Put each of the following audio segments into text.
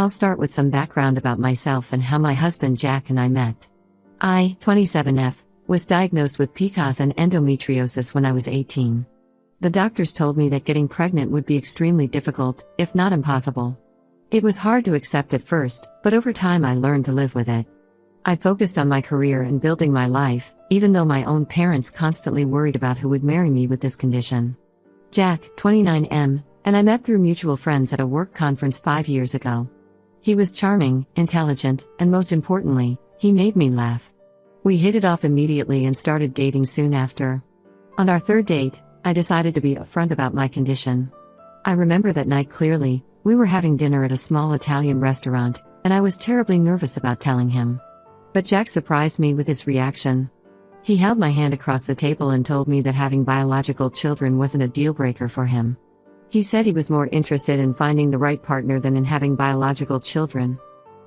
I'll start with some background about myself and how my husband Jack and I met. I, 27F, was diagnosed with PCOS and endometriosis when I was 18. The doctors told me that getting pregnant would be extremely difficult, if not impossible. It was hard to accept at first, but over time I learned to live with it. I focused on my career and building my life, even though my own parents constantly worried about who would marry me with this condition. Jack, 29M, and I met through mutual friends at a work conference 5 years ago. He was charming, intelligent, and most importantly, he made me laugh. We hit it off immediately and started dating soon after. On our third date, I decided to be upfront about my condition. I remember that night clearly. We were having dinner at a small Italian restaurant, and I was terribly nervous about telling him. But Jack surprised me with his reaction. He held my hand across the table and told me that having biological children wasn't a deal-breaker for him. He said he was more interested in finding the right partner than in having biological children.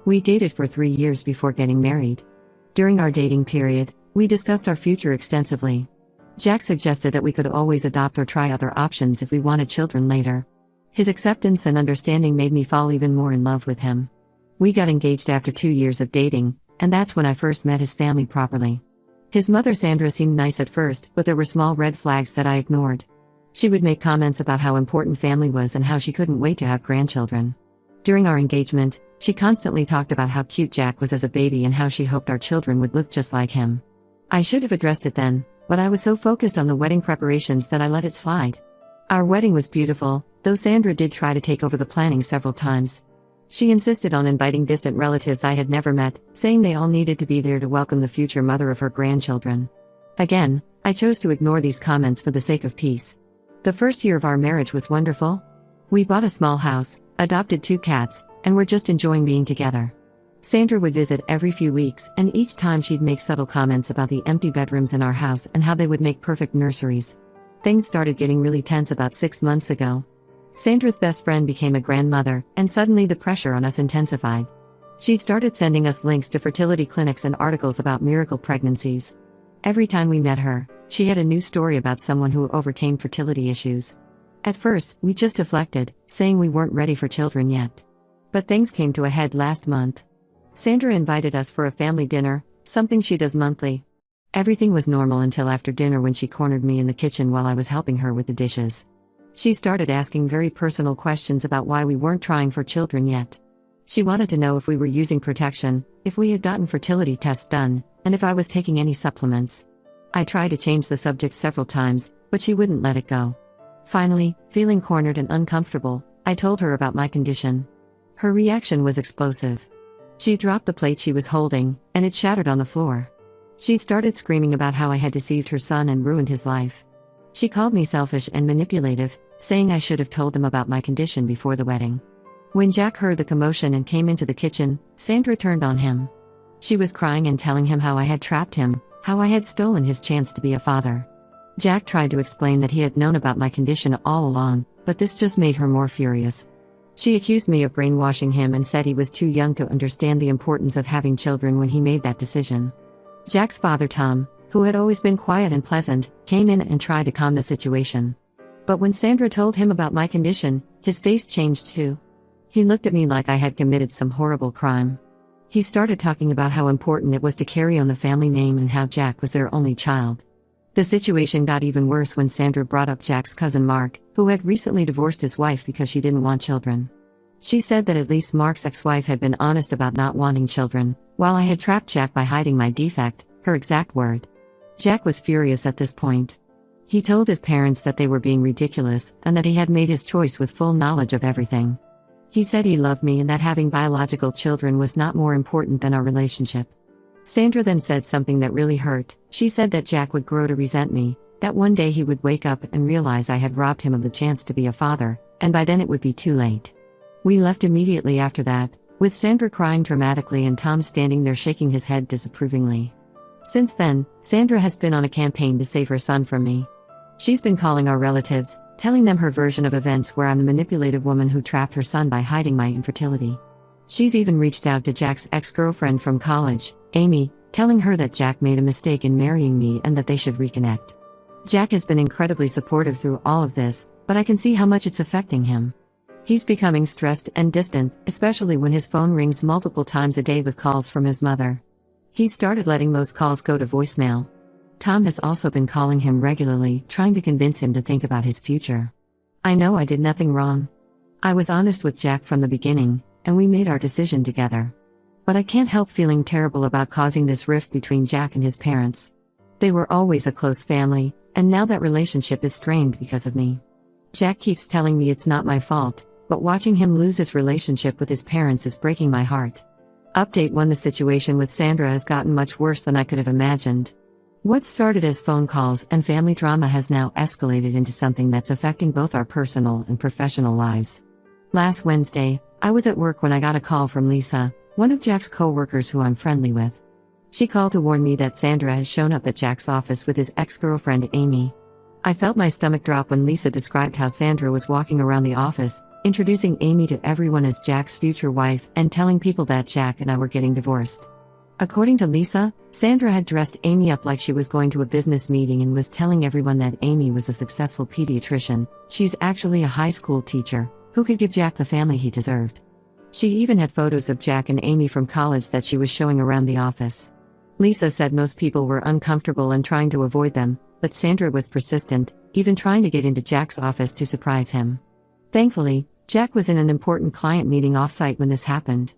We dated for 3 years before getting married. During our dating period, we discussed our future extensively. Jack suggested that we could always adopt or try other options if we wanted children later. His acceptance and understanding made me fall even more in love with him. We got engaged after 2 years of dating, and that's when I first met his family properly. His mother Sandra seemed nice at first, but there were small red flags that I ignored. She would make comments about how important family was and how she couldn't wait to have grandchildren. During our engagement, she constantly talked about how cute Jack was as a baby and how she hoped our children would look just like him. I should have addressed it then, but I was so focused on the wedding preparations that I let it slide. Our wedding was beautiful, though Sandra did try to take over the planning several times. She insisted on inviting distant relatives I had never met, saying they all needed to be there to welcome the future mother of her grandchildren. Again, I chose to ignore these comments for the sake of peace. The first year of our marriage was wonderful. We bought a small house, adopted 2 cats, and were just enjoying being together. Sandra would visit every few weeks, and each time she'd make subtle comments about the empty bedrooms in our house and how they would make perfect nurseries. Things started getting really tense about 6 months ago. Sandra's best friend became a grandmother, and suddenly the pressure on us intensified. She started sending us links to fertility clinics and articles about miracle pregnancies. Every time we met her, she had a new story about someone who overcame fertility issues. At first, we just deflected, saying we weren't ready for children yet. But things came to a head last month. Sandra invited us for a family dinner, something she does monthly. Everything was normal until after dinner when she cornered me in the kitchen while I was helping her with the dishes. She started asking very personal questions about why we weren't trying for children yet. She wanted to know if we were using protection, if we had gotten fertility tests done, and if I was taking any supplements. I tried to change the subject several times, but she wouldn't let it go. Finally, feeling cornered and uncomfortable, I told her about my condition. Her reaction was explosive. She dropped the plate she was holding, and it shattered on the floor. She started screaming about how I had deceived her son and ruined his life. She called me selfish and manipulative, saying I should have told them about my condition before the wedding. When Jack heard the commotion and came into the kitchen, Sandra turned on him. She was crying and telling him how I had trapped him, how I had stolen his chance to be a father. Jack tried to explain that he had known about my condition all along, but this just made her more furious. She accused me of brainwashing him and said he was too young to understand the importance of having children when he made that decision. Jack's father Tom, who had always been quiet and pleasant, came in and tried to calm the situation. But when Sandra told him about my condition, his face changed too. He looked at me like I had committed some horrible crime. He started talking about how important it was to carry on the family name and how Jack was their only child. The situation got even worse when Sandra brought up Jack's cousin Mark, who had recently divorced his wife because she didn't want children. She said that at least Mark's ex-wife had been honest about not wanting children, while I had trapped Jack by hiding my defect, her exact word. Jack was furious at this point. He told his parents that they were being ridiculous and that he had made his choice with full knowledge of everything. He said he loved me and that having biological children was not more important than our relationship. Sandra then said something that really hurt. She said that Jack would grow to resent me, that one day he would wake up and realize I had robbed him of the chance to be a father, and by then it would be too late. We left immediately after that, with Sandra crying dramatically and Tom standing there shaking his head disapprovingly. Since then, Sandra has been on a campaign to save her son from me. She's been calling our relatives, telling them her version of events where I'm the manipulative woman who trapped her son by hiding my infertility. She's even reached out to Jack's ex-girlfriend from college, Amy, telling her that Jack made a mistake in marrying me and that they should reconnect. Jack has been incredibly supportive through all of this, but I can see how much it's affecting him. He's becoming stressed and distant, especially when his phone rings multiple times a day with calls from his mother. He started letting most calls go to voicemail. Tom has also been calling him regularly, trying to convince him to think about his future. I know I did nothing wrong. I was honest with Jack from the beginning, and we made our decision together. But I can't help feeling terrible about causing this rift between Jack and his parents. They were always a close family, and now that relationship is strained because of me. Jack keeps telling me it's not my fault, but watching him lose his relationship with his parents is breaking my heart. Update 1: The situation with Sandra has gotten much worse than I could have imagined. What started as phone calls and family drama has now escalated into something that's affecting both our personal and professional lives. Last Wednesday, I was at work when I got a call from Lisa, one of Jack's co-workers who I'm friendly with. She called to warn me that Sandra has shown up at Jack's office with his ex-girlfriend Amy. I felt my stomach drop when Lisa described how Sandra was walking around the office, introducing Amy to everyone as Jack's future wife and telling people that Jack and I were getting divorced. According to Lisa, Sandra had dressed Amy up like she was going to a business meeting and was telling everyone that Amy was a successful pediatrician. She's actually a high school teacher who could give Jack the family he deserved. She even had photos of Jack and Amy from college that she was showing around the office. Lisa said most people were uncomfortable and trying to avoid them, but Sandra was persistent, even trying to get into Jack's office to surprise him. Thankfully, Jack was in an important client meeting off-site when this happened.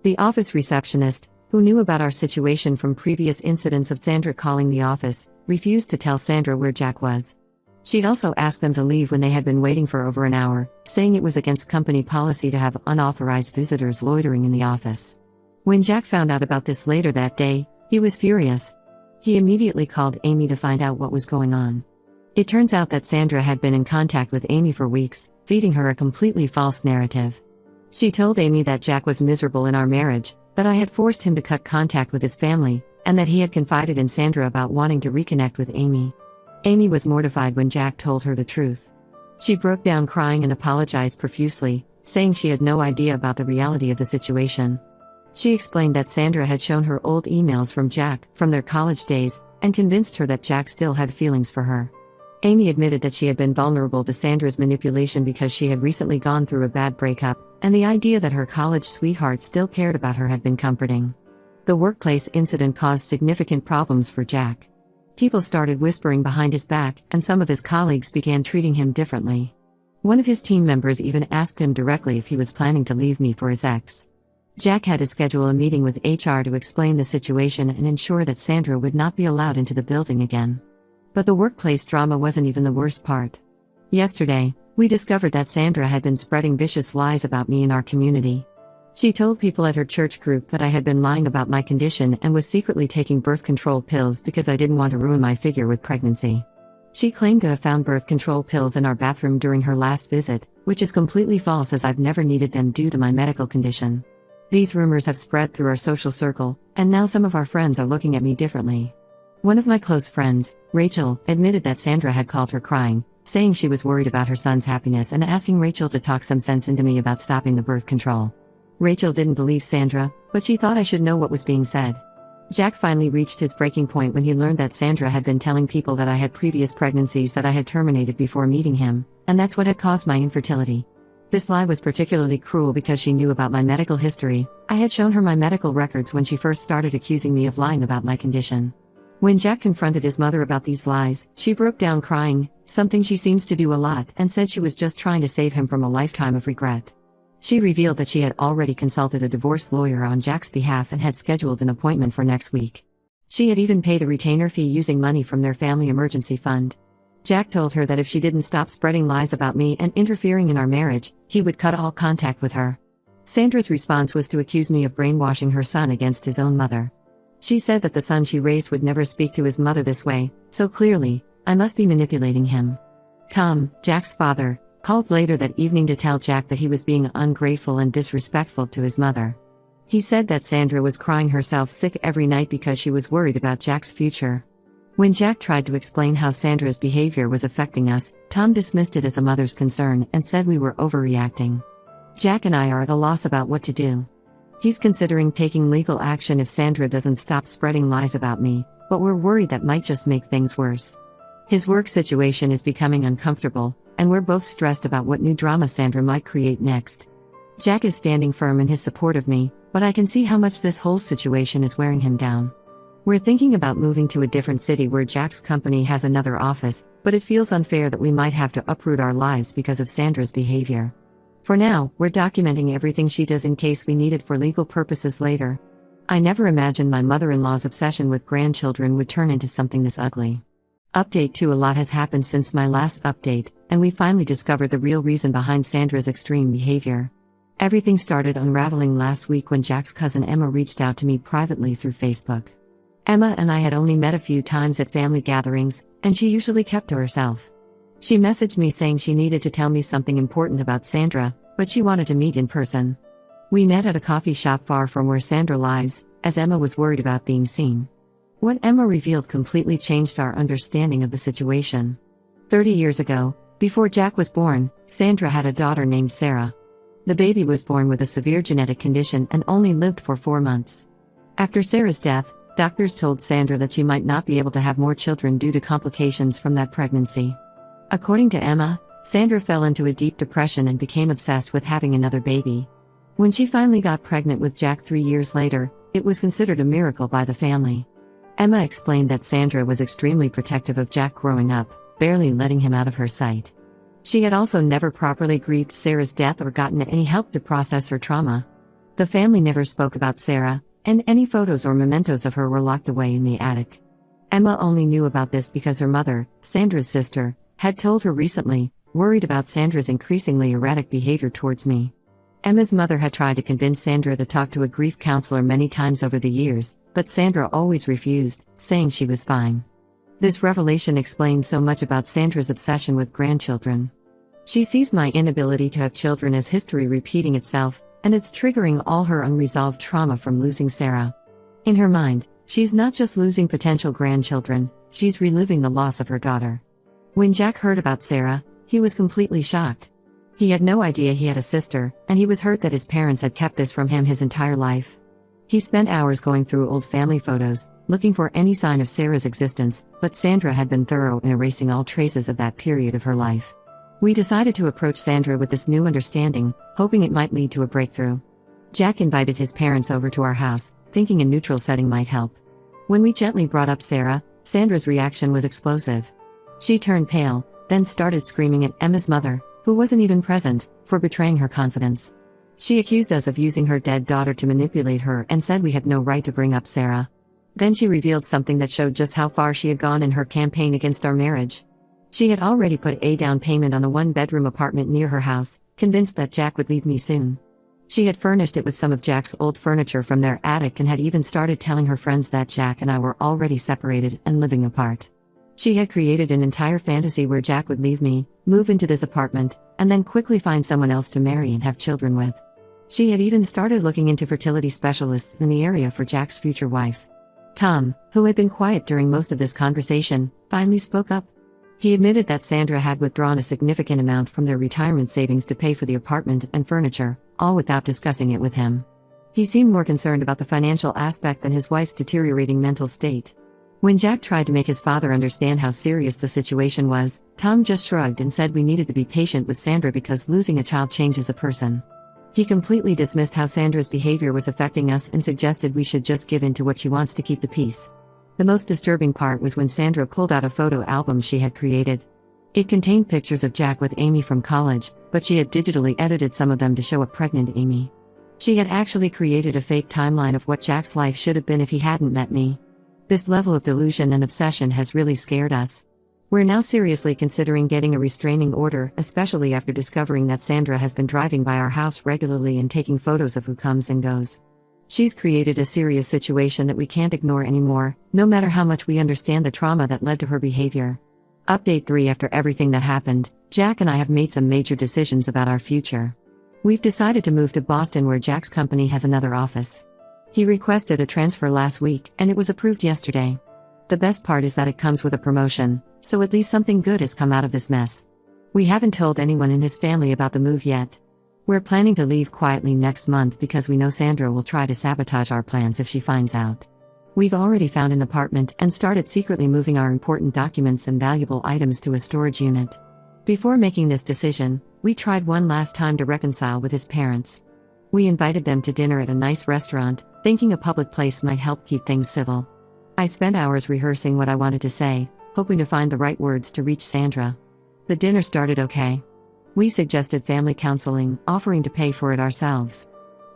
The office receptionist, who knew about our situation from previous incidents of Sandra calling the office, refused to tell Sandra where Jack was. She'd also asked them to leave when they had been waiting for over an hour, saying it was against company policy to have unauthorized visitors loitering in the office. When Jack found out about this later that day, he was furious. He immediately called Amy to find out what was going on. It turns out that Sandra had been in contact with Amy for weeks, feeding her a completely false narrative. She told Amy that Jack was miserable in our marriage, that I had forced him to cut contact with his family, and that he had confided in Sandra about wanting to reconnect with Amy. Amy was mortified when Jack told her the truth. She broke down crying and apologized profusely, saying she had no idea about the reality of the situation. She explained that Sandra had shown her old emails from Jack, from their college days, and convinced her that Jack still had feelings for her. Amy admitted that she had been vulnerable to Sandra's manipulation because she had recently gone through a bad breakup, and the idea that her college sweetheart still cared about her had been comforting. The workplace incident caused significant problems for Jack. People started whispering behind his back, and some of his colleagues began treating him differently. One of his team members even asked him directly if he was planning to leave me for his ex. Jack had to schedule a meeting with HR to explain the situation and ensure that Sandra would not be allowed into the building again. But the workplace drama wasn't even the worst part. Yesterday, we discovered that Sandra had been spreading vicious lies about me in our community. She told people at her church group that I had been lying about my condition and was secretly taking birth control pills because I didn't want to ruin my figure with pregnancy. She claimed to have found birth control pills in our bathroom during her last visit, which is completely false as I've never needed them due to my medical condition. These rumors have spread through our social circle, and now some of our friends are looking at me differently. One of my close friends, Rachel, admitted that Sandra had called her crying, saying she was worried about her son's happiness and asking Rachel to talk some sense into me about stopping the birth control. Rachel didn't believe Sandra, but she thought I should know what was being said. Jack finally reached his breaking point when he learned that Sandra had been telling people that I had previous pregnancies that I had terminated before meeting him, and that's what had caused my infertility. This lie was particularly cruel because she knew about my medical history. I had shown her my medical records when she first started accusing me of lying about my condition. When Jack confronted his mother about these lies, she broke down crying, something she seems to do a lot, and said she was just trying to save him from a lifetime of regret. She revealed that she had already consulted a divorce lawyer on Jack's behalf and had scheduled an appointment for next week. She had even paid a retainer fee using money from their family emergency fund. Jack told her that if she didn't stop spreading lies about me and interfering in our marriage, he would cut all contact with her. Sandra's response was to accuse me of brainwashing her son against his own mother. She said that the son she raised would never speak to his mother this way, so clearly, I must be manipulating him. Tom, Jack's father, called later that evening to tell Jack that he was being ungrateful and disrespectful to his mother. He said that Sandra was crying herself sick every night because she was worried about Jack's future. When Jack tried to explain how Sandra's behavior was affecting us, Tom dismissed it as a mother's concern and said we were overreacting. Jack and I are at a loss about what to do. He's considering taking legal action if Sandra doesn't stop spreading lies about me, but we're worried that might just make things worse. His work situation is becoming uncomfortable, and we're both stressed about what new drama Sandra might create next. Jack is standing firm in his support of me, but I can see how much this whole situation is wearing him down. We're thinking about moving to a different city where Jack's company has another office, but it feels unfair that we might have to uproot our lives because of Sandra's behavior. For now, we're documenting everything she does in case we need it for legal purposes later. I never imagined my mother-in-law's obsession with grandchildren would turn into something this ugly. Update 2: A lot has happened since my last update, and we finally discovered the real reason behind Sandra's extreme behavior. Everything started unraveling last week when Jack's cousin Emma reached out to me privately through Facebook. Emma and I had only met a few times at family gatherings, and she usually kept to herself. She messaged me saying she needed to tell me something important about Sandra, but she wanted to meet in person. We met at a coffee shop far from where Sandra lives, as Emma was worried about being seen. What Emma revealed completely changed our understanding of the situation. 30 years ago, before Jack was born, Sandra had a daughter named Sarah. The baby was born with a severe genetic condition and only lived for 4 months. After Sarah's death, doctors told Sandra that she might not be able to have more children due to complications from that pregnancy. According to Emma, Sandra fell into a deep depression and became obsessed with having another baby. When she finally got pregnant with Jack 3 years later, it was considered a miracle by the family. Emma explained that Sandra was extremely protective of Jack growing up, barely letting him out of her sight. She had also never properly grieved Sarah's death or gotten any help to process her trauma. The family never spoke about Sarah, and any photos or mementos of her were locked away in the attic. Emma only knew about this because her mother, Sandra's sister, had told her recently, worried about Sandra's increasingly erratic behavior towards me. Emma's mother had tried to convince Sandra to talk to a grief counselor many times over the years, but Sandra always refused, saying she was fine. This revelation explained so much about Sandra's obsession with grandchildren. She sees my inability to have children as history repeating itself, and it's triggering all her unresolved trauma from losing Sarah. In her mind, she's not just losing potential grandchildren, she's reliving the loss of her daughter. When Jack heard about Sarah, he was completely shocked. He had no idea he had a sister, and he was hurt that his parents had kept this from him his entire life. He spent hours going through old family photos, looking for any sign of Sarah's existence, but Sandra had been thorough in erasing all traces of that period of her life. We decided to approach Sandra with this new understanding, hoping it might lead to a breakthrough. Jack invited his parents over to our house, thinking a neutral setting might help. When we gently brought up Sarah, Sandra's reaction was explosive. She turned pale, then started screaming at Emma's mother, who wasn't even present, for betraying her confidence. She accused us of using her dead daughter to manipulate her and said we had no right to bring up Sarah. Then she revealed something that showed just how far she had gone in her campaign against our marriage. She had already put a down payment on a 1-bedroom apartment near her house, convinced that Jack would leave me soon. She had furnished it with some of Jack's old furniture from their attic and had even started telling her friends that Jack and I were already separated and living apart. She had created an entire fantasy where Jack would leave me, move into this apartment, and then quickly find someone else to marry and have children with. She had even started looking into fertility specialists in the area for Jack's future wife. Tom, who had been quiet during most of this conversation, finally spoke up. He admitted that Sandra had withdrawn a significant amount from their retirement savings to pay for the apartment and furniture, all without discussing it with him. He seemed more concerned about the financial aspect than his wife's deteriorating mental state. When Jack tried to make his father understand how serious the situation was, Tom just shrugged and said we needed to be patient with Sandra because losing a child changes a person. He completely dismissed how Sandra's behavior was affecting us and suggested we should just give in to what she wants to keep the peace. The most disturbing part was when Sandra pulled out a photo album she had created. It contained pictures of Jack with Amy from college, but she had digitally edited some of them to show a pregnant Amy. She had actually created a fake timeline of what Jack's life should have been if he hadn't met me. This level of delusion and obsession has really scared us. We're now seriously considering getting a restraining order, especially after discovering that Sandra has been driving by our house regularly and taking photos of who comes and goes. She's created a serious situation that we can't ignore anymore, no matter how much we understand the trauma that led to her behavior. Update 3: After everything that happened, Jack and I have made some major decisions about our future. We've decided to move to Boston where Jack's company has another office. He requested a transfer last week, and it was approved yesterday. The best part is that it comes with a promotion, so at least something good has come out of this mess. We haven't told anyone in his family about the move yet. We're planning to leave quietly next month because we know Sandra will try to sabotage our plans if she finds out. We've already found an apartment and started secretly moving our important documents and valuable items to a storage unit. Before making this decision, we tried one last time to reconcile with his parents. We invited them to dinner at a nice restaurant, thinking a public place might help keep things civil. I spent hours rehearsing what I wanted to say, hoping to find the right words to reach Sandra. The dinner started okay. We suggested family counseling, offering to pay for it ourselves.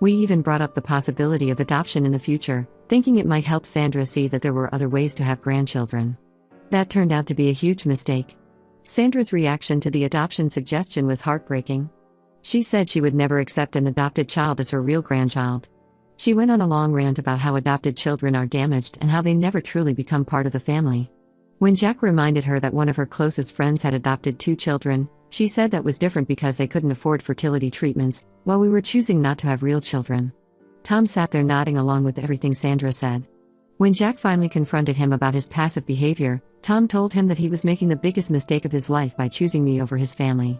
We even brought up the possibility of adoption in the future, thinking it might help Sandra see that there were other ways to have grandchildren. That turned out to be a huge mistake. Sandra's reaction to the adoption suggestion was heartbreaking. She said she would never accept an adopted child as her real grandchild. She went on a long rant about how adopted children are damaged and how they never truly become part of the family. When Jack reminded her that one of her closest friends had adopted 2 children, she said that was different because they couldn't afford fertility treatments, while we were choosing not to have real children. Tom sat there nodding along with everything Sandra said. When Jack finally confronted him about his passive behavior, Tom told him that he was making the biggest mistake of his life by choosing me over his family.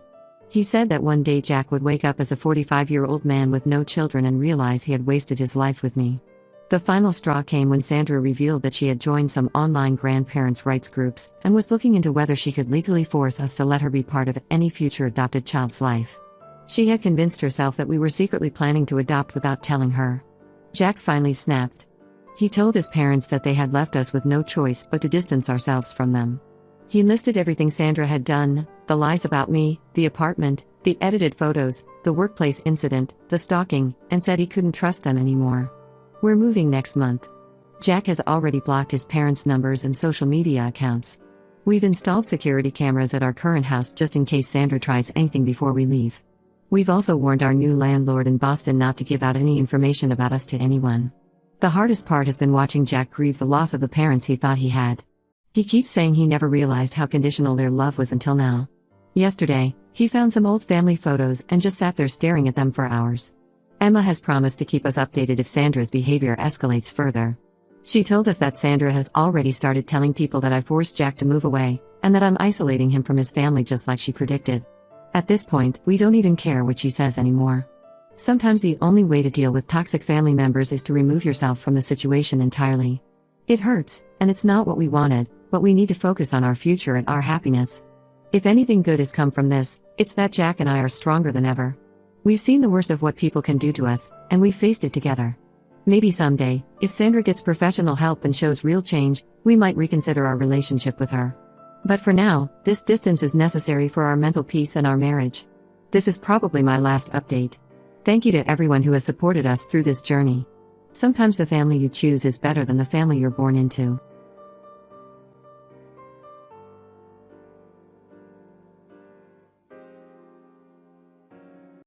He said that one day Jack would wake up as a 45-year-old man with no children and realize he had wasted his life with me. The final straw came when Sandra revealed that she had joined some online grandparents' rights groups and was looking into whether she could legally force us to let her be part of any future adopted child's life. She had convinced herself that we were secretly planning to adopt without telling her. Jack finally snapped. He told his parents that they had left us with no choice but to distance ourselves from them. He listed everything Sandra had done: the lies about me, the apartment, the edited photos, the workplace incident, the stalking, and said he couldn't trust them anymore. We're moving next month. Jack has already blocked his parents' numbers and social media accounts. We've installed security cameras at our current house just in case Sandra tries anything before we leave. We've also warned our new landlord in Boston not to give out any information about us to anyone. The hardest part has been watching Jack grieve the loss of the parents he thought he had. He keeps saying he never realized how conditional their love was until now. Yesterday, he found some old family photos and just sat there staring at them for hours. Emma has promised to keep us updated if Sandra's behavior escalates further. She told us that Sandra has already started telling people that I forced Jack to move away, and that I'm isolating him from his family just like she predicted. At this point, we don't even care what she says anymore. Sometimes the only way to deal with toxic family members is to remove yourself from the situation entirely. It hurts, and it's not what we wanted, but we need to focus on our future and our happiness. If anything good has come from this, it's that Jack and I are stronger than ever. We've seen the worst of what people can do to us, and we've faced it together. Maybe someday, if Sandra gets professional help and shows real change, we might reconsider our relationship with her. But for now, this distance is necessary for our mental peace and our marriage. This is probably my last update. Thank you to everyone who has supported us through this journey. Sometimes the family you choose is better than the family you're born into.